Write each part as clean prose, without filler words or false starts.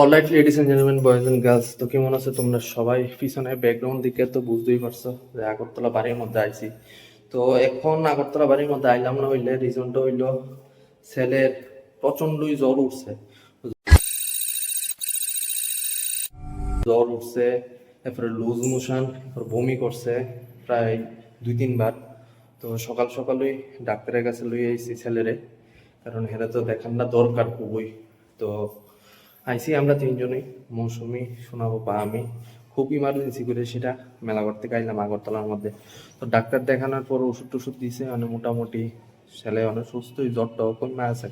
Alright ladies and gentleman, boys and girls, তো কেমন আছে তোমরা সবাই? পিছনে ব্যাকগ্রাউন্ড দিকে তো বুঝতেই পারছো যে আগরতলা বাড়ির মধ্যে আইছি। তো এখন আগরতলা বাড়ির মধ্যে আইলাম না হইলে রিজনটা হইল ছেলের প্রচন্ডই জ্বর উঠছে, তারপরে লুজ মোশন, তারপর বমি করছে প্রায় 2-3 বার। তো সকাল সকালই ডাক্তারের কাছে লইয়ে আইছি ছেলেরে, কারণ হেরা তো দেখানটা দরকার খুবই। তো আইসি আমরা তিনজনই, মৌসুমি, শোনাবো বা আমি। খুব ইমার্জেন্সি করে সেটা মেলাঘর থেকে আইলাম আগরতলার মধ্যে। তো ডাক্তার দেখানোর পর ওষুধ টষুধ দিছে, মানে মোটামুটি ছেলে অনেক সুস্থই, জ্বরটাও কমে আছে।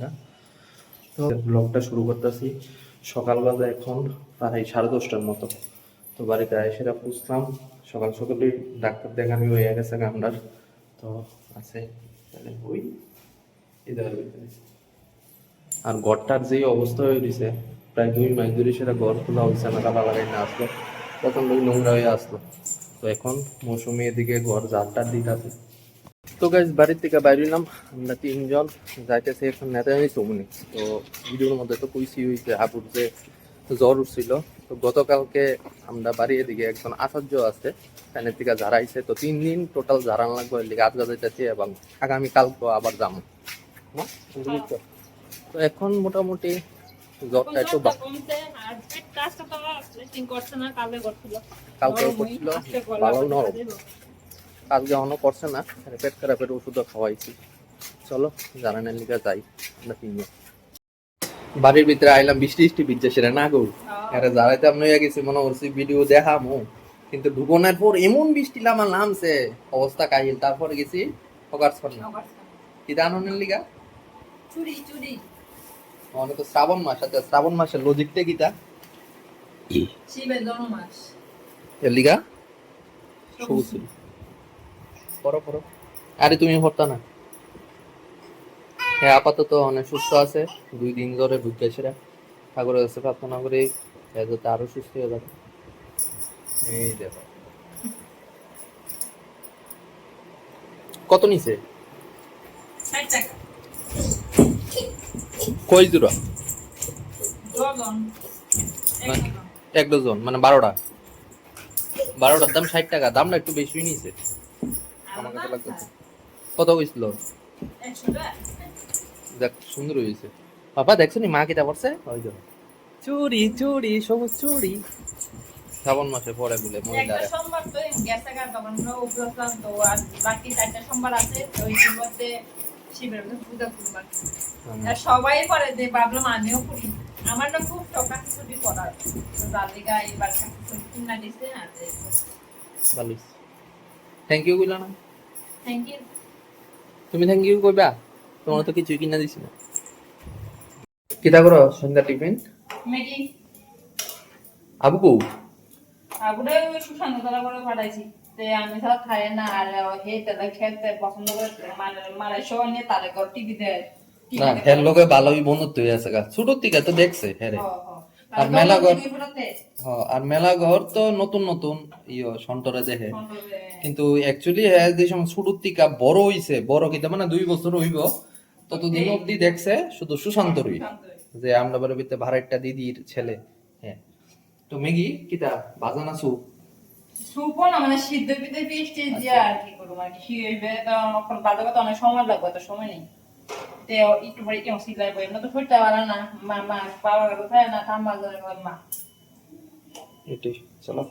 তো ব্লগটা শুরু করতেছি। সকালবেলা এখন প্রায় 10:30টার মতো। তো বাড়িতে এসে বুঝলাম সকাল সকালই ডাক্তার দেখানো হয়ে গেছে গামলার। তো আছে তাহলে ওই এদের ভিতরে। আর ঘরটার যে অবস্থা হয়ে গেছে, প্রায় 2 মাস ধরে সেটা ঘর খোলা হয়েছে না, তালা লাগাই না আসলো, প্রচন্ড নোংরা হয়ে আসলো। তো এখন মৌসুমি এদিকে ঘর ঝাড়টার দিতে আছে। তো গাইজ বাড়ির থেকে বাইরিলাম আমরা তিনজন, যাইতেছি এখন নেতানি চমনি। তো ভিডিওর মধ্যে তো কইসি হয়েছে আপুর যে জ্বর উঠছিল। তো গতকালকে আমরা বাড়ি এদিকে একজন আচার্য আছে, ফ্যানের থেকে ঝাড়াইছে। তো 3 দিন টোটাল ঝাড়ান লাগবে, এদিকে আজকে যাইতেছি এবং আগামীকালকে আবার যাবো। তো এখন মোটামুটি জ্বরটা একটু কালকে করছিল, ভালো নরম, কালকে অন্য করছে না, পেট খারাপের ওষুধও খাওয়াইছি। চলো জানানের লিগা যাই আমরা তিনজন। বাড়ির ভিতরে আইলাম, বৃষ্টি বৃষ্টি ভিজছে সেটা না গো, আরে যারাইতে আমি হয়ে গেছি মনে করছি ভিডিও দেখামো, কিন্তু ঢুকনের পর এমন বৃষ্টি আমার নামছে অবস্থা কাহিল। তারপরে গেছি কি দানের লিগা চুরি চুরি। অনেক তো শ্রাবণ মাস আছে, শ্রাবণ মাসের লজিকটা কিটা শিবের জন্ম মাস এর লিগা সবুজ পড়ো পড়ো। আরে তুমি পড়তা না? হ্যাঁ, আপাতত অনেক সুস্থ আছে, 2 দিন ধরে ভুগতে সেরা ঠাকুরের কাছে প্রার্থনা করি যাতে আরো সুস্থ হয়ে যাবে। এই দেখো কত নিছে, 60 টাকা কই জোড়া? এক ডজন মানে 12টার দাম 60 টাকা, দামটা একটু বেশি নিছে আমার কাছে লাগতেছে। কত হয়েছিল? দেখ সুন্দর হয়েছে। বাবা দেখছো নি মা কিটা পড়ছে? ওই যে চুরি চুরি সবুজ চুরি, শ্রাবণ মাসে পরে বলে মহিলারা। সোমবার তো গেছে গা, তখন উপলক্ষণ তো আর বাকি 4টা সোমবার আছে, ওই মধ্যে শিবের পূজা করব। আর সবাই করে যে ভাবলাম আমিও করি, আমার না খুব শখ আছে ছবি করার। তো দাদিগা এবার ছবি কিনা দিছে। আর ভালো, থ্যাংক ইউ কইলা না? থ্যাংক ইউ, তুমি থ্যাংক ইউ কইবা? তোমার তো কিছু কিনা দিছি না। কিটা করো সন্ধ্যা টিফিন? ম্যাগি। আবু কো? আবুরে ওই সুশান্ত দলা করে পাঠাইছি, তে আমি সব খাই না। আর হে তেলে খেতে পছন্দ করে, মানে শো নিয়ে তালে কর টিভি দেয় না। হের লগে ভালোই বন্ধুত্ব হয়ে আছে গা, ছোটর থেকে তো দেখছে হেরে। আর মেলাঘর, আর মেলাঘর তো নতুন নতুন সন্টরে দেখে, কিন্তু অ্যাকচুয়ালি হ্যাঁ যে সময় ছোটর থেকে বড় হইছে, বড় কিতা মানে 2 বছর হইব, ততদিন অব্দি দেখছে শুধু সুশান্তরই, যে আমরা বাড়ির ভিতরে ভাড়াটা দিদির ছেলে। হ্যাঁ, তো ম্যাগি কিটা ভাজা না স্যুপ? স্যুপও না, মানে সিদ্ধ পিঠে পেস্টে দিয়ে আর কি করব, আর কি হইবে তো এখন ভাজা তো অনেক সময় লাগবে, তো সময় নেই। তে একটু পরে কেউ সিলাই বই না, তো ফুটতে পারে না মা পাওয়া গেল না ঠাম্মা ধরে মা এটাই। চলো